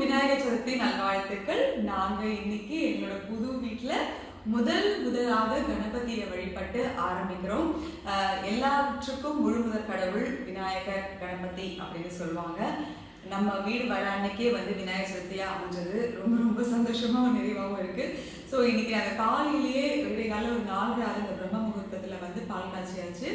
விநாயகர் சதுர்த்தி நல்வாழ்த்துக்கள். நாங்க இன்னைக்கு எங்களோட புது வீட்டுல முதலாக கணபதியை வழிபட்டு ஆரம்பிக்கிறோம். எல்லாவற்றுக்கும் முழு முதற் கடவுள் விநாயகர் கணபதி அப்படின்னு சொல்லுவாங்க. நம்ம வீடு வர அன்னைக்கே விநாயகர் சதுர்த்தியா அமைஞ்சது ரொம்ப ரொம்ப சந்தோஷமாகவும் நிறைவாகவும் இருக்கு. ஸோ இன்னைக்கு அந்த காலையிலேயே விடைகால ஒரு 4:06 இந்த பிரம்ம முகூர்த்தத்தில் பால் காய்ச்சியாச்சு.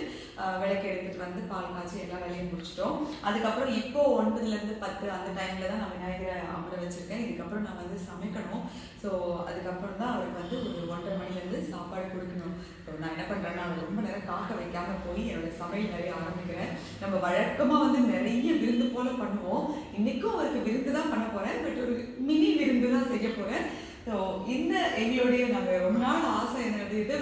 விளக்கு எடுத்துட்டு பால் காய்ச்சி எல்லா வேலையும் முடிச்சிட்டோம். அதுக்கப்புறம் இப்போ 9லேருந்து 10 அந்த டைம்ல தான் நான் விநாயகரை அமர வச்சிருக்கேன். இதுக்கப்புறம் நான் சமைக்கணும். ஸோ அதுக்கப்புறம் தான் அவருக்கு ஒரு 1:30 மணிலேருந்து சாப்பாடு கொடுக்கணும். ஸோ நான் என்ன பண்ணுறேன்னா ரொம்ப நேரம் காக்க வைக்காம போய் என்னோட சமையல் நிறைய ஆரம்பிக்கிறேன். நம்ம வழக்கமாக நிறைய விருந்து போல பண்ணுவோம். இன்னைக்கும் அவருக்கு விருந்து தான் பண்ண போறேன். பட் ஒரு மினி விருந்து தான் செய்ய போறேன். ஸோ இந்த எங்களுடைய நாங்கள் ரொம்ப நாள் ஆசை என்னது இது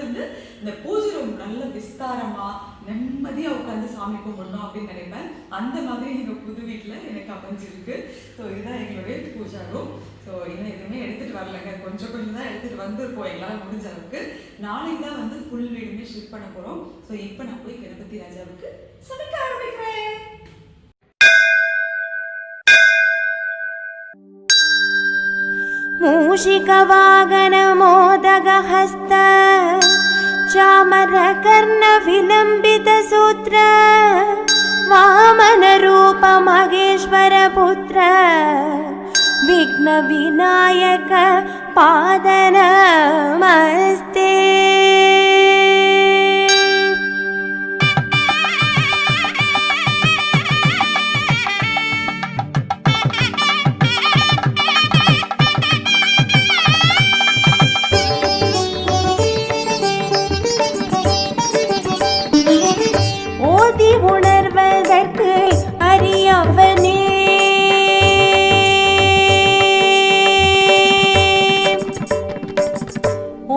இந்த பூஜை ரூம் நல்ல விஸ்தாரமா நிம்மதியாக உட்காந்து சாமி கும்பிடணும் அப்படின்னு நினைப்பேன். அந்த மாதிரி எங்கள் புது வீட்டில் எனக்கு அமைஞ்சிருக்கு. ஸோ இதுதான் எங்களுடைய பூஜா ரூம். ஸோ இன்னும் எதுவுமே எடுத்துகிட்டு வரலைங்க. கொஞ்சம் தான் எடுத்துகிட்டு வந்திருப்போம் எங்களால் முடிஞ்ச அளவுக்கு. நாளைக்கு தான் ஃபுல் வீடுமே ஷிஃப்ட் பண்ண போகிறோம். ஸோ இப்போ நான் போய் கணபதி ராஜாவுக்கு சமைக்க ஆரம்பிக்கிறேன். मूषिकवागन मोदगहस्त चामरकर्ण विलम्बित सूत्र वामनरूप महेश्वर पुत्र विघ्न विनायक पादनमस्ते. உணர்வதற்கு அறியவனே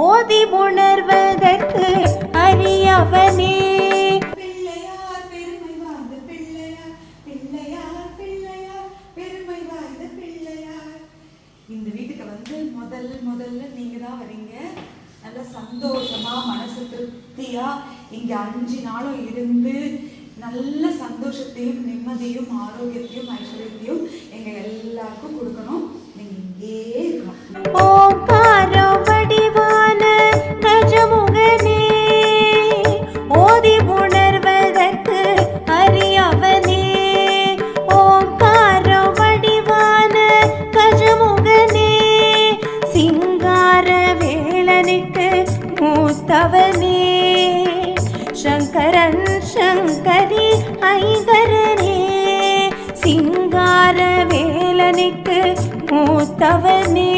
ஓதி உணர்வதற்கு அறியவனே. பிள்ளையார் பெருமை வாய்ந்த பிள்ளையார், பிள்ளையார் பிள்ளையார் பெருமை வாய்ந்த பிள்ளையார். இந்த வீட்டுக்கு முதல்ல நீங்க தான் வரீங்க. நல்ல சந்தோஷமா மனசு திருப்தியா இங்க 5 நாளும் இருந்து நல்ல சந்தோஷத்தையும் நிம்மதியும் ஆரோக்கியத்தையும் ஐஸ்வர்யத்தையும் எங்க எல்லாருக்கும் கொடுக்கணும். நீங்க இங்கே இருக்கணும். ஓங்கார வடிவான கஜமுகனே ஓதி உணர்வதற்கு அறியவனே. ஓங்கார வடிவான கஜமுகனே சிங்கார வேலனுக்கு மூத்தவனே. சங்கரன் சங்கரி ஐங்கரனே சிங்கார வேலனுக்கு மூத்தவனே.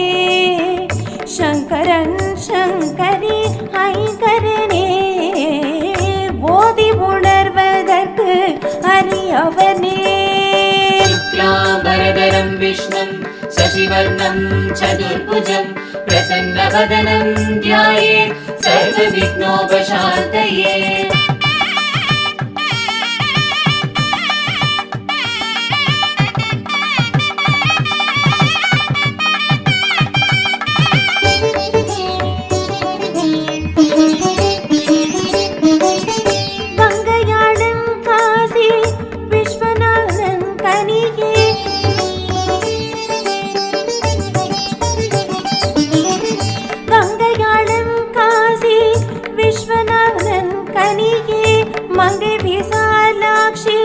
சங்கரன் சங்கரி ஐங்கரனே போதி உணர்வதற்கு அறியவனே. शुक्लाम्बरधरं विष्णुं शशिवर्णं चतुर्भुजं प्रसन्नवदनं ध्यायेत् सर्वविघ्नोपशान्तये. மங்கை விசாலாட்சி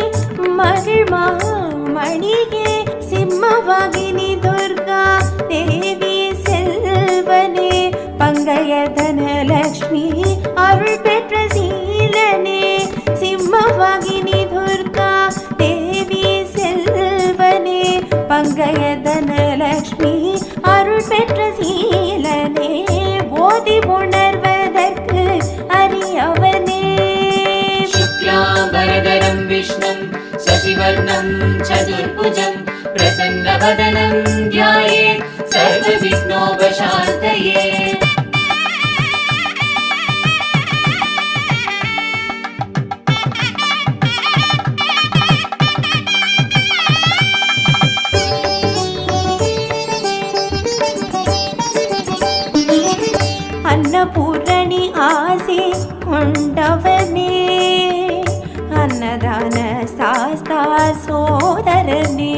மகிழ்மணியே சிம்மவாகினி துர்கா தேவி செல்வனே. பங்கைய தனலக்ஷ்மி அருள் பெற்ற சீலனே. சிம்மவாகினி துர்கா தேவி செல்வனே. பங்கைய தனலக்ஷ்மி அருள் பெற்ற சீலனே போதி உணர்வதற்கு அறியவனே. शुक्लाम्बरधरं विष्णुं शशिवर्णं चतुर्भुजं प्रसन्नवदनं ध्यायेत् सर्वविघ्नोपशान्तये. अन्नपूर्णि आसे கொண்டவனே. अन्नदान शास्ता सोदरने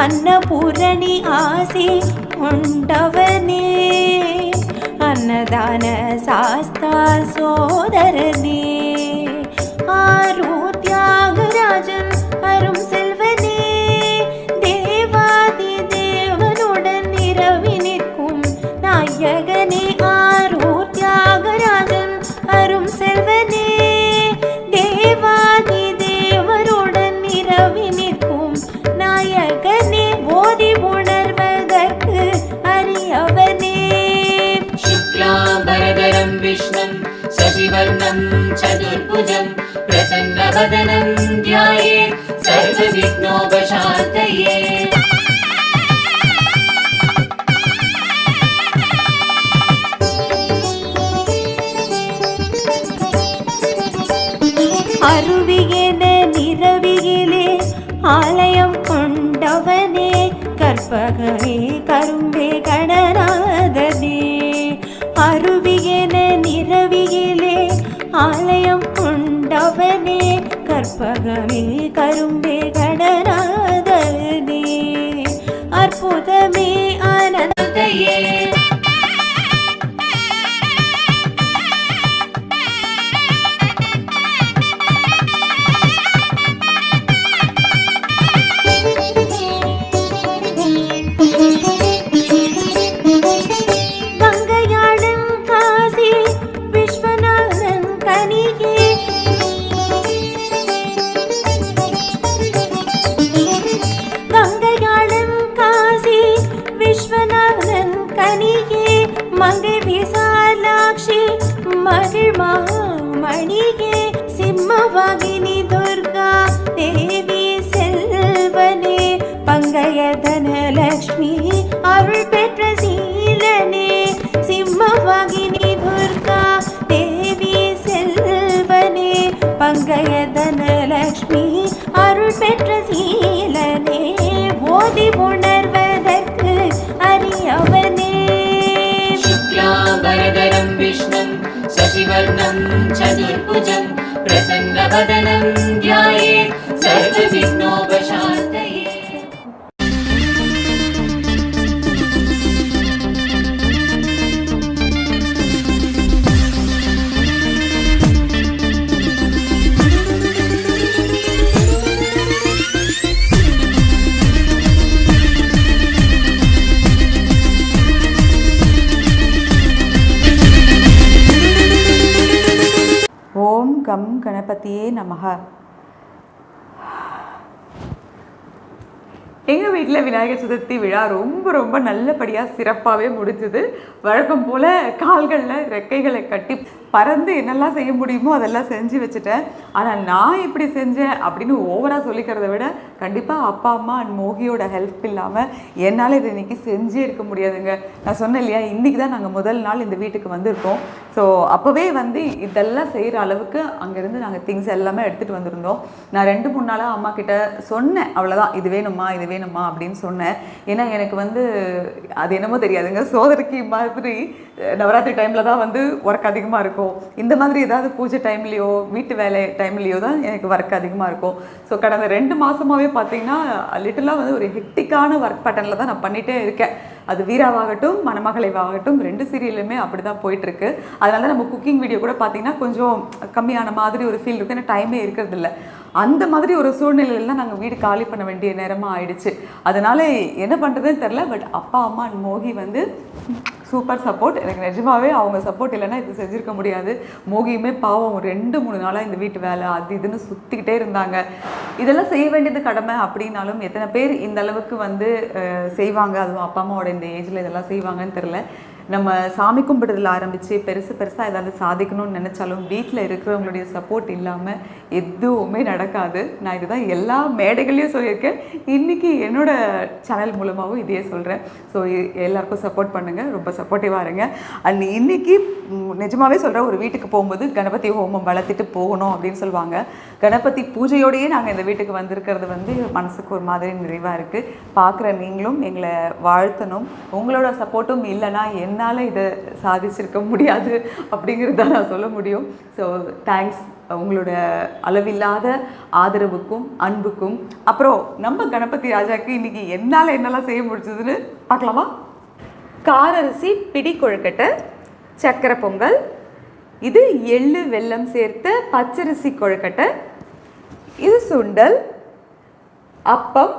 அன்னபூரணி ஆசி கொண்டவனே அன்னதான சாஸ்தா சோதரனே ஆரோ தியாகராஜன் அரும் செல்வனே தேவாதி தேவனுடன் இரவி நிற்கும் நாயகனே ஆரோ தியாகராஜன் அரும் செல்வனே தேவாதி தேவனுடன் இரவி நிற்கும் நாயகனே போதி உணர்வதற்கு அரியவனே शुक्लाम्बरधरं विष्णुं शशिवर्णं चतुर्भुजं प्रसन्नवदनं ध्यायेत् सर्वविघ्नोपशान्तये அருவியென நிரவியிலே ஆலயம் கொண்டவனே கற்பகமே கரும்பே கடனாதனே அருவியென நிரவியிலே ஆலயம் கொண்டவனே கற்பகமே கரும்பே கடனாதனே அற்புதமே ஆனந்தயே மங்கை விசாலாட்சி மகிழ்மா மணிகே சிம்மவாகினி துர்கா தேவி செல்வனே பங்கைய தனலக்ஷ்மி அருள் பெற்ற சீலனே சிம்மவாகினி துர்கா தேவி செல்வனே பங்கைய தனலக்ஷ்மி அருள் பெற்ற சீலனே போதி உணர்வதற்கு அரியவனே शुक्लाम्बरधरं विष्णुं शशिवर्णं चतुर्भुजं प्रसन्नवदनं ध्यायेत् सर्वविघ्नोपशान्तये ஓம் கம் கணபதியே நமஹ. எங்கள் வீட்டில் விநாயகர் சதுர்த்தி விழா ரொம்ப நல்லபடியாக சிறப்பாகவே முடிஞ்சுது. வழக்கம் போல் கால்களில் ரெக்கைகளை கட்டி பறந்து என்னெல்லாம் செய்ய முடியுமோ அதெல்லாம் செஞ்சு வச்சுட்டேன். ஆனால் நான் இப்படி செஞ்சேன் அப்படின்னு ஓவராக சொல்லிக்கிறத விட கண்டிப்பாக அப்பா அம்மா அண்ட் மோகியோட ஹெல்ப் இல்லாமல் என்னால் இதை இன்றைக்கி செஞ்சே இருக்க முடியாதுங்க. நான் சொன்னேன் இல்லையா, இன்றைக்கி தான் நாங்கள் முதல் நாள் இந்த வீட்டுக்கு வந்திருக்கோம். ஸோ அப்போவே இதெல்லாம் செய்கிற அளவுக்கு அங்கேருந்து நாங்கள் திங்ஸ் எல்லாமே எடுத்துகிட்டு வந்திருந்தோம். நான் 2-3 நாளாக அம்மா கிட்ட சொன்னேன், அவ்வளோதான், இது வேணுமா அப்படின்னு சொன்னேன். ஏன்னா எனக்கு அது என்னமோ தெரியாதுங்க, சோதனைக்கு மாதிரி நவராத்திரி டைமில் தான் ஒர்க் அதிகமாக இருக்கும். இந்த மாதிரி ஏதாவது பூஜை டைம்லேயோ வீட்டு வேலை டைம்லேயோ தான் எனக்கு ஒர்க் அதிகமாக இருக்கும். ஸோ கடந்த 2 மாதமாகவே பார்த்தீங்கன்னா லிட்டலாக ஒரு ஹெக்டிக்கான ஒர்க் பேட்டர்னில் தான் நான் பண்ணிகிட்டே இருக்கேன். அது வீராவாகட்டும் மணமகளைவாகட்டும் 2 சீரியலுமே அப்படி தான் போயிட்டுருக்கு. அதனால தான் நம்ம குக்கிங் வீடியோ கூட பார்த்தீங்கன்னா கொஞ்சம் கம்மியான மாதிரி ஒரு ஃபீல் இருக்குது. ஏன்னா டைமே இருக்கிறதில்ல. அந்த மாதிரி ஒரு சூழ்நிலையில் நாங்கள் வீடு காலி பண்ண வேண்டிய நேரமாக ஆயிடுச்சு. அதனால் என்ன பண்ணுறதுன்னு தெரில. பட் அப்பா அம்மா அண்ட் மோகி சூப்பர் சப்போர்ட். எனக்கு நிஜமாகவே அவங்க சப்போர்ட் இல்லைன்னா இது செஞ்சுருக்க முடியாது. மோகியுமே பாவம் 2-3 நாளாக இந்த வீட்டு வேலை அது இதுன்னு சுற்றிக்கிட்டே இருந்தாங்க. இதெல்லாம் செய்ய வேண்டியது கடமை அப்படின்னாலும் எத்தனை பேர் இந்த அளவுக்கு செய்வாங்க, அதுவும் அப்பா அம்மாவோட இந்த ஏஜில் இதெல்லாம் செய்வாங்கன்னு தெரில. நம்ம சாமி கும்பிடுறதுல ஆரம்பித்து பெருசாக ஏதாவது சாதிக்கணும்னு நினச்சாலும் வீட்டில் இருக்கிறவங்களுடைய சப்போர்ட் இல்லாமல் எதுவுமே நடக்காது. நான் இதுதான் எல்லா மேடைகளையும் சொல்லியிருக்கேன். இன்றைக்கி என்னோடய சேனல் மூலமாகவும் இதையே சொல்கிறேன். ஸோ எல்லாருக்கும் சப்போர்ட் பண்ணுங்கள், ரொம்ப சப்போர்ட்டிவாக இருங்க. அண்ட் இன்றைக்கி நிஜமாகவே சொல்கிறேன், ஒரு வீட்டுக்கு போகும்போது கணபதி ஹோமம் வளர்த்துட்டு போகணும் அப்படின்னு சொல்லுவாங்க. கணபதி பூஜையோடையே நாங்கள் இந்த வீட்டுக்கு வந்திருக்கிறது மனசுக்கு ஒரு மாதிரி நிறைவாக இருக்குது. பார்க்குற நீங்களும் எங்களை வாழ்த்தணும். உங்களோட சப்போர்ட்டும் இல்லைன்னா என்னால் இதை சாதிச்சிருக்க முடியாது அப்படிங்கிறத நான் சொல்ல முடியும். So thanks. உங்களோட அளவில்லாத ஆதரவுக்கும் அன்புக்கும். அப்புறம் நம்ம கணபதி ராஜாக்கு இன்னைக்கு என்னால் என்னெல்லாம் செய்ய முடிச்சதுன்னு பார்க்கலாமா? காரரிசி பிடி கொழுக்கட்டை, சக்கரை பொங்கல், இது எள்ளு வெல்லம் சேர்த்த பச்சரிசி கொழுக்கட்டை, இது சுண்டல், அப்பம்,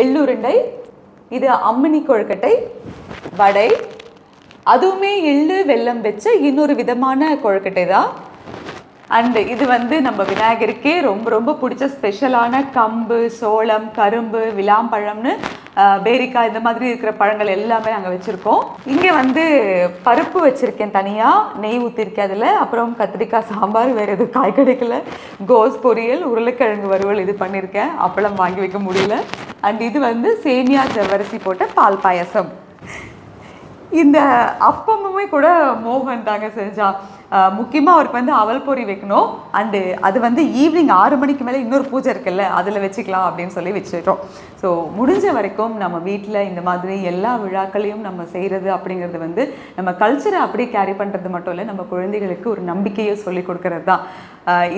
எள்ளுருண்டை, இது அம்மினி கொழுக்கட்டை, வடை, அதுவுமே எள்ளு வெல்லம் வச்ச இன்னொரு விதமான கொழுக்கட்டை தான். அண்டு இது வந்து நம்ம விநாயகருக்கே ரொம்ப ரொம்ப பிடிச்ச ஸ்பெஷலான கம்பு, சோளம், கரும்பு, விளாம்பழம்னு பேரிக்காய் இந்த மாதிரி இருக்கிற பழங்கள் எல்லாமே நாங்கள் வச்சுருக்கோம். இங்கே வந்து பருப்பு வச்சுருக்கேன் தனியாக, நெய் ஊற்றிருக்கேன் அதில். அப்புறம் கத்திரிக்காய் சாம்பார், வேறு எதுவும் காய் கிடைக்கல, கோஸ் பொரியல், உருளைக்கிழங்கு வறுவல் இது பண்ணியிருக்கேன். அப்பளம் வாங்கி வைக்க முடியல. அண்ட் இது வந்து சேமியா ஜவ்வரிசி போட்ட பால் பாயசம். இந்த அப்பமுமே கூட மோகன் தாங்க செஞ்சான். முக்கியமாக அவருக்கு வந்து அவல் பொரி வைக்கணும். அண்டு அது வந்து ஈவினிங் 6 மணிக்கு மேலே இன்னொரு பூஜை இருக்குல்ல, அதில் வச்சுக்கலாம் அப்படின்னு சொல்லி வச்சுட்டோம். ஸோ முடிஞ்ச வரைக்கும் நம்ம வீட்டில் இந்த மாதிரி எல்லா விழாக்களையும் நம்ம செய்கிறது அப்படிங்கிறது வந்து நம்ம கல்ச்சரை அப்படியே கேரி பண்ணுறது மட்டும் இல்லை, நம்ம குழந்தைகளுக்கு ஒரு நம்பிக்கையை சொல்லி கொடுக்கறது தான்.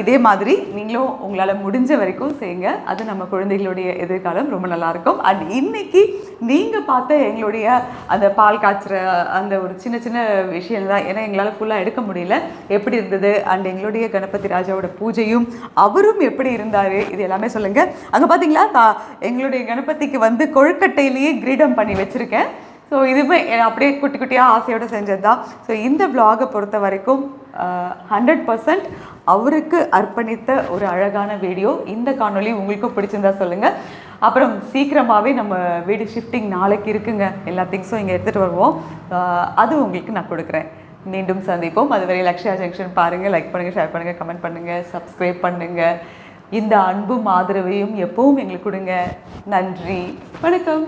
இதே மாதிரி நீங்களும் உங்களால் முடிஞ்ச வரைக்கும் செய்யுங்க. அது நம்ம குழந்தைகளுடைய எதிர்காலம் ரொம்ப நல்லாயிருக்கும். அண்ட் இன்னைக்கு நீங்கள் பார்த்த எங்களுடைய அந்த பால் காய்ச்சுற அந்த ஒரு சின்ன சின்ன விஷயம் தான். ஏன்னா எங்களால் ஃபுல்லாக எடுக்க முடியல. எப்படி இருந்தது அண்ட் எங்களுடைய கணபதி ராஜாவோட பூஜையும் அவரும் எப்படி இருந்தார் இது எல்லாமே சொல்லுங்கள். அங்கே பார்த்தீங்களா, எங்களுடைய கணபதிக்கு வந்து கொழுக்கட்டையிலேயே கிரீடம் பண்ணி வச்சுருக்கேன். ஸோ இதுவுமே அப்படியே குட்டி குட்டியாக ஆசையோடு செஞ்சது தான். ஸோ இந்த vlog-ஐ பொறுத்த வரைக்கும் 100% அவருக்கு அர்ப்பணித்த ஒரு அழகான வீடியோ. இந்த காணொலி உங்களுக்கும் பிடிச்சிருந்தா சொல்லுங்கள். அப்புறம் சீக்கிரமாகவே நம்ம வீடு ஷிஃப்டிங் நாளைக்கு இருக்குங்க. எல்லா திங்ஸும் இங்கே எடுத்துகிட்டு வருவோம். அது உங்களுக்கு நான் கொடுக்குறேன். மீண்டும் சந்திப்போம். அதுவரை லக்ஷ்யா ஜங்ஷன் பாருங்கள், லைக் பண்ணுங்கள், ஷேர் பண்ணுங்கள், கமெண்ட் பண்ணுங்கள், சப்ஸ்கிரைப் பண்ணுங்கள். இந்த அன்பும் ஆதரவையும் எப்பவும் எங்களுக்கு கொடுங்க. நன்றி, வணக்கம்.